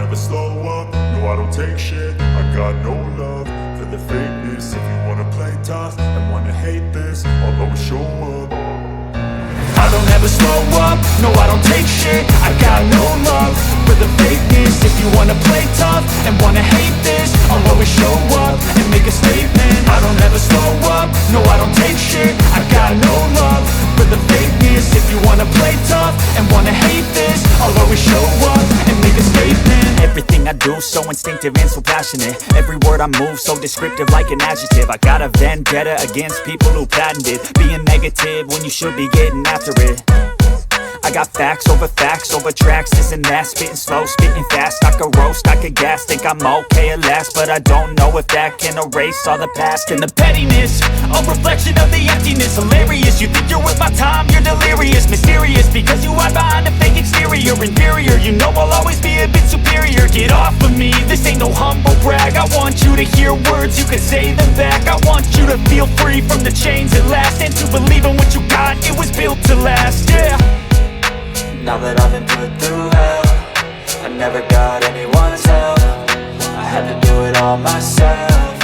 never slow up, no I don't take shit. I got no love for the fakeness. If you wanna play tough and wanna hate this, I'll always show up. I don't ever slow up, no I don't take shit. I got no love for the fakeness. If you wanna play tough and wanna hate this, I'll always show up and make a statement. I don't ever slow up, no I don't take shit. I got no love for the fakeness. If you wanna play tough and wanna hate this, I'll always show up and make a statement. Everything I do so instinctive and so passionate. Every word I move so descriptive like an adjective. I got a vendetta against people who patented being negative when you should be getting after it. I got facts over tracks, this and that. Spitting slow, spitting fast. I could roast, I could gas. Think I'm okay at last, but I don't know if that can erase all the past. And the pettiness, a reflection of the emptiness. Hilarious, you think you're worth my time, you're delirious. Mysterious, because you hide behind a fake exterior. Inferior, you know I'll always be a bit superior. Get off of me, this ain't no humble brag. I want you to hear words, you can say them back. I want you to feel free from the chains at last, and to believe in what you got, it was built to last, yeah. Now that I've been put through hell, I never got anyone's help. I had to do it all myself.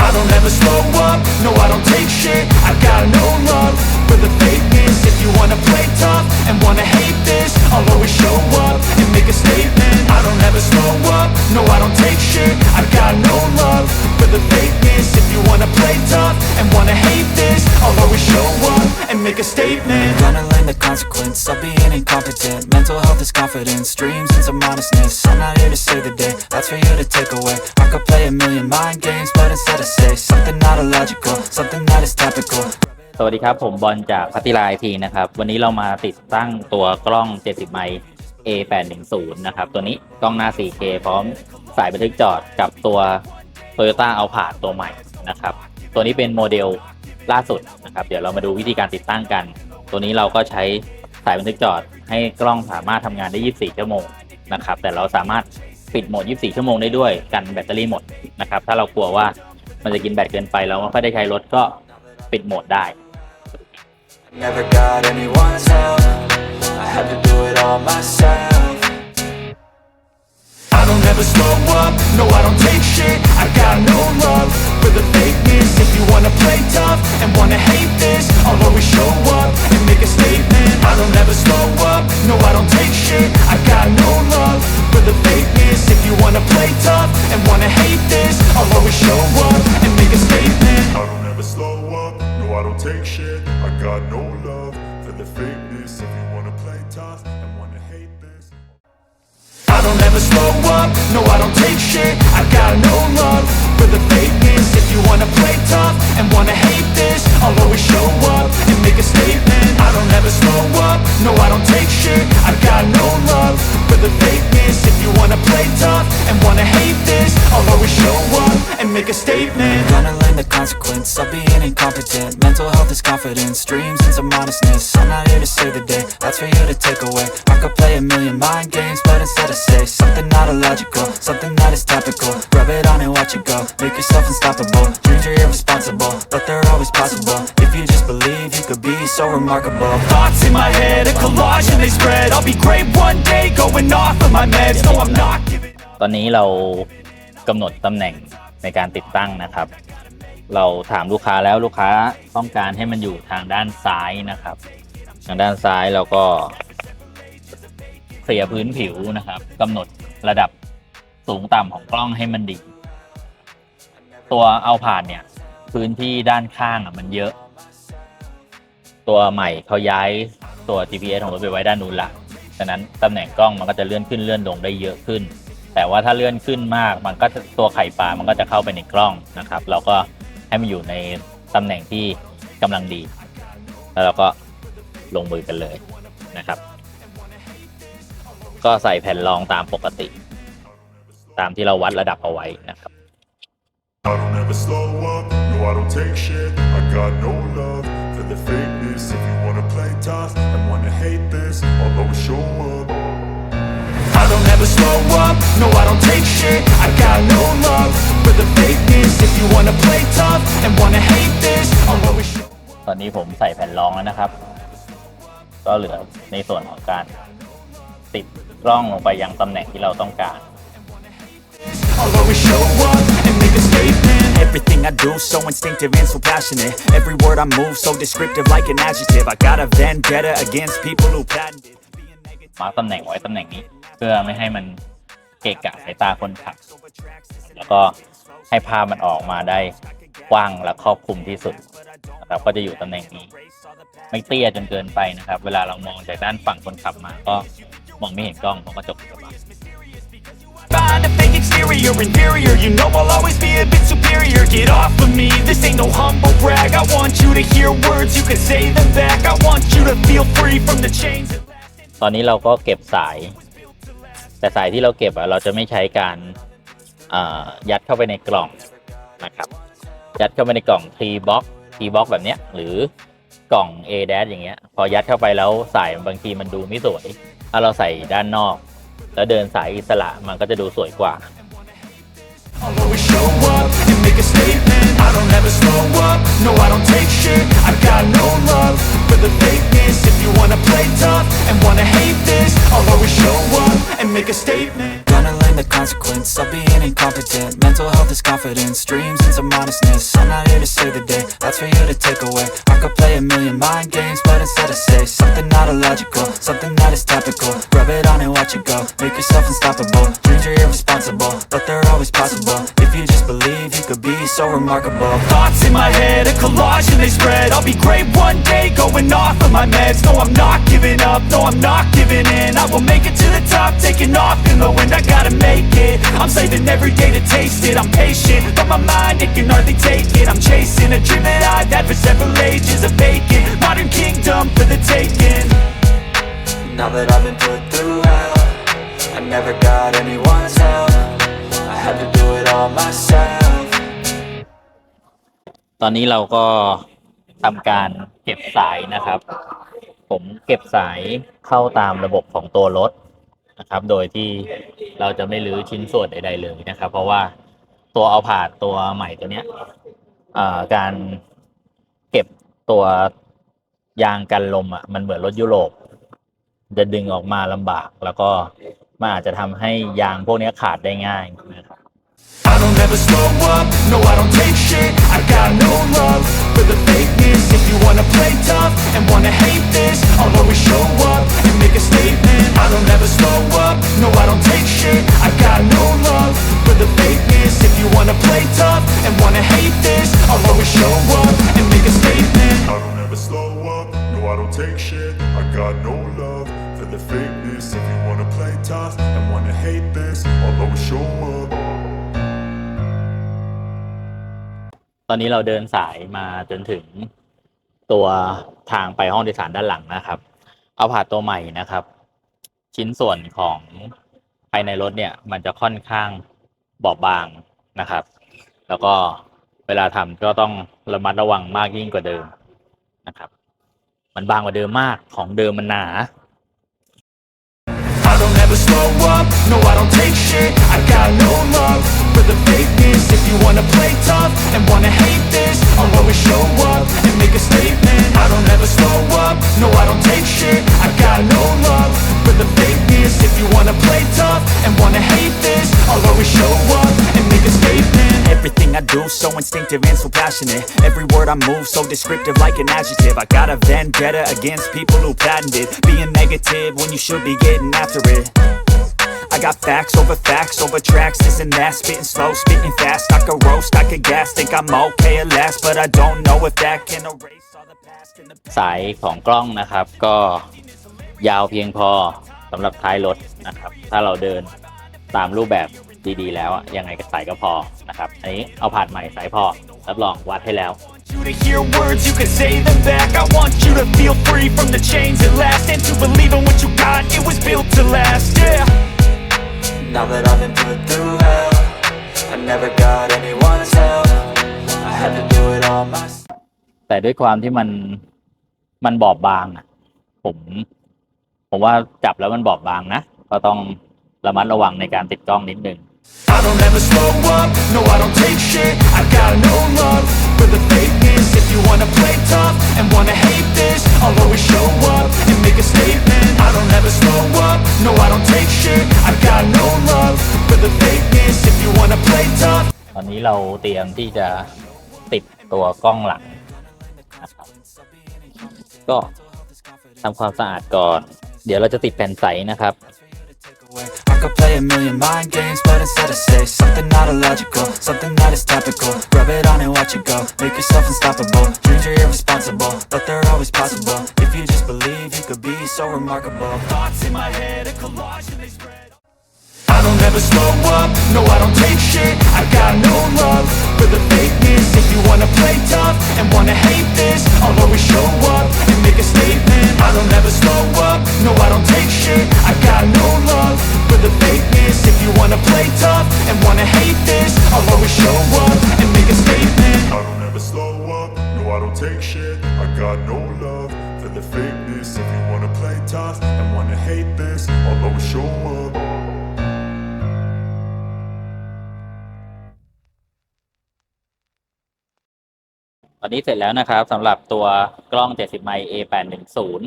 I don't ever slow up, no I don't take shit. I got no love for the fakeness. If you wanna play tough and wanna hate this, I'll always show up and make a statement. I don't ever slow up, no I don't take shit. I got no love for the fakeness. If you wanna play tough and wanna hate this, I'll always show up and make a statement. Gonna learn the consequence of being incompetent. Mental health is confidence, dreams and some honestness. I'm not here to save the day, that's for you to take away. I could play a million mind games, but instead I say something not illogical, something that is topical. สวัสดีครับผมบอลจากพัทยา IT นะครับวันนี้เรามาติดตั้งตัวกล้อง70ไมค์ A810 นะครับตัวนี้กล้องหน้า 4K พร้อมสายบันทึกจอกับตัว Toyota Alphard ตัวใหม่นะครับตัวนี้เป็นโมเดลล่าสุดนะครับเดี๋ยวเรามาดูวิธีการติดตั้งกันตัวนี้เราก็ใช้สายบันทึกจอให้กล้องสามารถทำงานได้24ชั่วโมงนะครับแต่เราสามารถปิดโหมด24ชั่วโมงได้ด้วยกันแบตเตอรี่หมดนะครับถ้าเรากลัวว่ามันจะกินแบตเกินไปเราไม่ค่อยได้ใช้รถก็ปิดโหมดได้ Never got anyone's help. I had to do it all myself. I don't ever slow up, no I don't take shit. I got no love for the fakeness. If you wanna play tough and wanna hate this, I'll always show up and make a statement. I don't ever slow up, no I don't take shit. I got no love for the fakeness. If you wanna play tough and wanna hate this, I'll always show up and make a statement. I don't ever slow up, no I don't take shit. I got no love for the fakeness. If you wanna play tough and wanna hate this, I don't ever slow up, no I don't take shit. I got no love for the fakeness. If you wanna play tough and wanna hate this, I'll always show up and make a statement. I don't ever slow up, no I don't take shit. I got no love for the fakeness. If you wanna play tough and wanna hate this, I'll always show up and make a statement. Gonna learn the consequence of being incompetent. Mental health is confidence, dreams and some honestness. I'm not here to save the day, that's for you to take away. I could play a million mind games, but instead I say something not illogical, something that is topical. Rub it on and watch it go, make yourself unstoppable. Dreams are irresponsible, but they're always possible. If you just believe, you could be so remarkable. Thoughts in my head, a collage and they spread. I'll be great one day, going off of my meds. No I'm not giving up. ตอนนี้เรากำหนดตำแหน่งในการติดตั้งนะครับเราถามลูกค้าแล้วลูกค้าต้องการให้มันอยู่ทางด้านซ้ายนะครับทางด้านซ้ายเราก็เคลียร์พื้นผิวนะครับกำหนดระดับสูงต่ำของกล้องให้มันดีตัวเอาผ่านเนี่ยพื้นที่ด้านข้างมันเยอะตัวใหม่เขาย้ายตัว GPS ของรถไปไว้ด้านนู้นละฉะนั้นตำแหน่งกล้องมันก็จะเลื่อนขึ้นเลื่อนลงได้เยอะขึ้นแต่ว่าถ้าเลื่อนขึ้นมากมันก็ตัวไข่ปลามันก็จะเข้าไปในกล้องนะครับเราก็ให้มันอยู่ในตำแหน่งที่กำลังดีแล้วเราก็ลงมือกันเลยนะครับก็ใส่แผ่นรองตามปกติตามที่เราวัดระดับเอาไว้นะครับ I don't ever slow up, no I don't take shit. I got no love for the fakeness. If you wanna play tough and wanna hate this, I'll always show up. I don't ever slow up, no I don't take shit. I got no love for the fakeness. If you wanna play tough and wanna hate this, I'll always show up. ตอนนี้ผมใส่แผ่นรองแล้วนะครับก็เหลือในส่วนของการติด กล้องลงไปยังตำแหน่งที่เราต้องการ I'll always show up and make a statement. Everything I do so instinctive and so passionate. Every word I move so descriptive like an adjective. I got a vendetta against people who patented being negative. มาร์คตำแหน่งไว้ตำแหน่งนี้ เพื่อไม่ให้มันเกะกะสายตาคนขับ แล้วก็ให้ภาพมันออกมาได้กว้างและครอบคลุมที่สุดนะครับก็จะอยู่ตำแหน่งนี้ ไม่เตี้ยจนเกินไปนะครับ เวลาเรามองจากด้านฝั่งคนขับมาก็มองไม่เห็นกล้องเพราะกระจกกระบะ Behind a fake exterior, inferior. You know I'll always be a bit superior. Get off of me, this ain't no humble brag. I want you to hear words, you can say them back. I want you to feel free from the chains. ตอนนี้เราก็เก็บสาย แต่สายที่เราเก็บเราจะไม่ใช้การยัดเข้าไปในกล่องนะครับยัดเข้าไปในกล่อง T box แบบเนี้ยหรือกล่อง A810 อย่างเงี้ยพอยัดเข้าไปแล้วสายบางทีมันดูไม่สวยถ้าเราใส่ด้านนอกแล้วเดินสายอิสระมันก็จะดูสวยกว่า I'll always show up and make a statement. I don't ever slow up, no I don't take shit. I got no love for the fakeness. If you wanna play tough and wanna hate this, I'll always show up and make a statement. Gonna learn the consequence of being incompetent. Mental health is confidence, dreams and some honestness. I'm not here to save the day, that's for you to take away. I could play a million mind games, but instead I say something not illogical, something that is topical. Rub it on and watch it go, make yourself unstoppable. Dreams are irresponsible, but they're always possible. If you just believe, you could be so remarkable. Thoughts in my head, a collage and they spread. I'll be great one day, going off of my meds. No, I'm not giving up, no, I'm not giving in. I will make it to the top, taking off in the wind. I gotta make it, I'm saving every day to taste it. I'm patient, but my mind, it can hardly take it. I'm chasing a dream that I've had for several ages. A vacant, modern kingdom for the taking. Now that I've been put through hell, I never got anyone's help. I had to do it all myself. ตอนนี้เราก็ทำการเก็บสายนะครับผมเก็บสายเข้าตามระบบของตัวรถนะครับโดยที่เราจะไม่รื้อชิ้นส่วนใดๆเลยนะครับเพราะว่าตัวเอาผาดตัวใหม่ตัวเนี้ยการเก็บตัวยางกันลมมันเหมือนรถยุโรปจะดึงออกมาลำบากแล้วก็มันอาจจะทำให้ยางพวกนี้ขาดได้ง่ายนะครับ I don't ever slow up, no I don't take shit. I got no love for the fakeness. If you wanna play tough and wanna hate this, I'll always show up and make a statement. I don't ever slow up, no I don't take shit. I got no love for the fakeness. If you wanna play tough and wanna hate this, I'll always show up and make a statement. I don't ever slow up, no I don't take shit. I got no love for the fakeness. If you wanna play tough and wanna hate this, I'll always show up. ตอนนี้เราเดินสายมาจนถึงตัวทางไปห้องโดยสารด้านหลังนะครับเอาผาดตัวใหม่นะครับชิ้นส่วนของภายในรถเนี่ยมันจะค่อนข้างบอบบางนะครับแล้วก็เวลาทำก็ต้องระมัดระวังมากยิ่งกว่าเดิมนะครับมันบางกว่าเดิมมากของเดิมมันหนา I don't ever slow up, no I don't take shit. I got no love for the fakeness. If you wanna play tough and wanna hate this, I'll always show up and make a statement. I don't ever slow up, no I don't take shit. I got no love for the fakeness. If you wanna play tough and wanna hate this, I'll always show up and make a statement. Everything I do so instinctive and so passionate. Every word I move so descriptive like an adjective. I got a vendetta against people who patented being negative when you should be getting after it. I got facts over tracks, this and that. Spitting slow, spitting fast. I could roast, I could gas. Think I'm okay at last, but I don't know if that can erase all the past and the สายของกล้องนะครับก็ยาวเพียงพอสำหรับท้ายรถนะครับถ้าเราเดินตามรูปแบบดีๆแล้วยังไงก็สายก็พอนะครับอันนี้เอาผาดใหม่สายพอรับรองวัดให้แล้ว You to hear words, you can say them back. I want you to feel free from the chains that last, and to believe in what you got, it was built to last, yeah. Now that I've been put through hell, I never got anyone's help. I had to do it all myself. แต่ด้วยความที่มันบอบบางผมว่าจับแล้วมันบอบบางนะก็ต้องระมัดระวังในการติดกล้องนิดนึง I don't ever slow up, no I don't take shit. I got no love for the fakeness. If you wanna play tough and wanna hate this, I'll always show up and make a statement. I don't ever slow up, no I don't take shit. I got no love for the fakeness. If you wanna play tough. ตอนนี้เราเตรียมที่จะติดตัวกล้องหลังนะครับก็ทำความสะอาดก่อน เดี๋ยวเราจะติดแผ่นใสนะครับ I could play a million mind games, but instead I say something not illogical, something that is topical. Rub it on and watch it go, make yourself unstoppable. Dreams are irresponsible, but they're always possible. If you just believe, you could be so remarkable. Thoughts in my head, a collage and they spread. I don't ever slow up, no I don't take shit. I got no love for the fakeness. If you wanna play tough and wanna hate this, I'll always show up and make a statement. I don't ever slow up, no I don't take shit. I got no love for the fakeness. If you wanna play tough and wanna hate this, I'll always show up and make a statement. I don't ever slow up, no I don't take shit. I got no love for the fakeness. If you wanna play tough and wanna hate this, I'll always show up. ตอนนี้เสร็จแล้วนะครับสำหรับตัวกล้อง 70 ไมค์ A810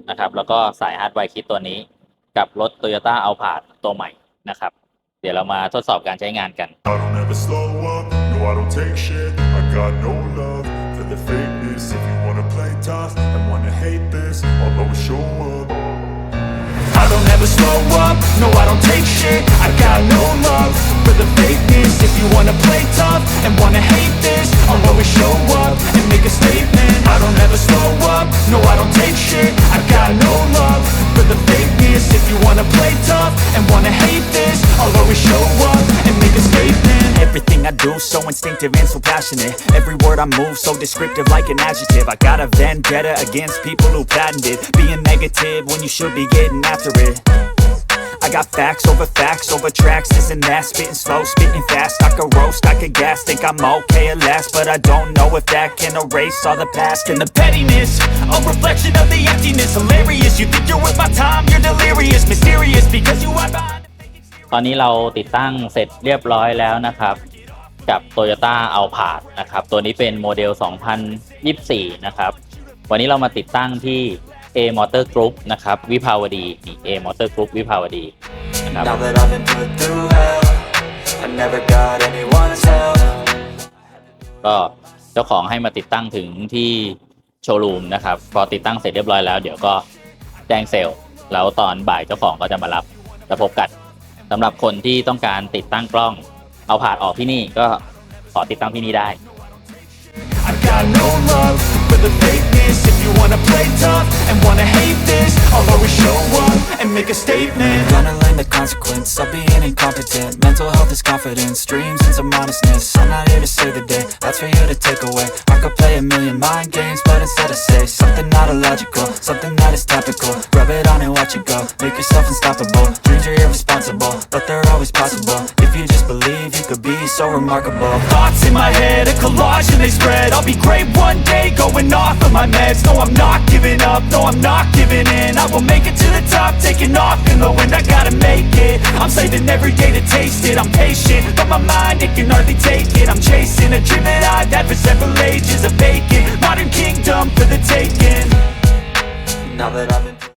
นะครับแล้วก็สายฮาร์ดไวร์คิดตัวนี้กับรถ Toyota Alphard ตัวใหม่นะครับเดี๋ยวเรามาทดสอบการใช้งานกัน I don't ever slow up, no I don't take shit. I got no love for the fakeness. If you wanna play tough and wanna hate this, I'll always show up. I don't ever slow up, no I don't take shit. I got no love for the fakeness. If you wanna play tough and wanna hate this, I'll always show up and make a statement. I don't ever slow up, no I don't take shit. I got no love for the fakeness. If you wanna play tough and wanna hate this, I'll always show up and make a statement. Everything I do so instinctive and so passionate. Every word I move so descriptive like an adjective. I got a vendetta against people who patented being negative when you should be getting after it. I got facts over tracks, this and that. Spitting slow, spitting fast. I could roast, I could gas. Think I'm okay at last, but I don't know if that can erase all the past. And the pettiness, a reflection of the emptiness. Hilarious, you think you're worth my time, you're delirious. Mysterious, because you are behind. ตอนนี้เราติดตั้งเสร็จเรียบร้อยแล้วนะครับกับ Toyota Alphard นะครับตัวนี้เป็นโมเดล 2024 นะครับวันนี้เรามาติดตั้งที่ A Motor Group นะครับวิภาวดีนี่ A Motor Group วิภาวดีนะครับ Now that I've been put through hell, I never got anyone's help. ก็เจ้าของให้มาติดตั้งถึงที่โชว์รูมนะครับพอติดตั้งเสร็จเรียบร้อยแล้วเดี๋ยวก็แจ้งเซลล์แล้วตอนบ่ายเจ้าของก็จะมารับแล้วพบกันสำหรับคนที่ต้องการติดตั้งกล้องเอาผ่านออกที่นี่ก็ขอติดตั้งที่นี่ได้ I got no love for the fakeness. If you wanna play tough and wanna hate this, I'll always show up and make a statement. Gonna learn the consequence of being incompetent. Mental health is confidence, dreams and some honestness. I'm not here to save the day, that's for you to take away. I could play a million mind games, but instead I say something not illogical, something that is topical. Rub it on and watch it go, make yourself unstoppable. Dreams are irresponsible, but they're always possible. If you just believe, you could be so remarkable. Thoughts in my head, a collage and they spread. I'll be great one day, going off of my meds. No, I'm not giving up, no, I'm not giving in. I will make it to the top, taking off in the wind. I gotta make it, I'm saving every day to taste it. I'm patient, but my mind, it can hardly take it. I'm chasing a dream that I've had for several ages. A vacant, modern kingdom for the taking. Now that I've been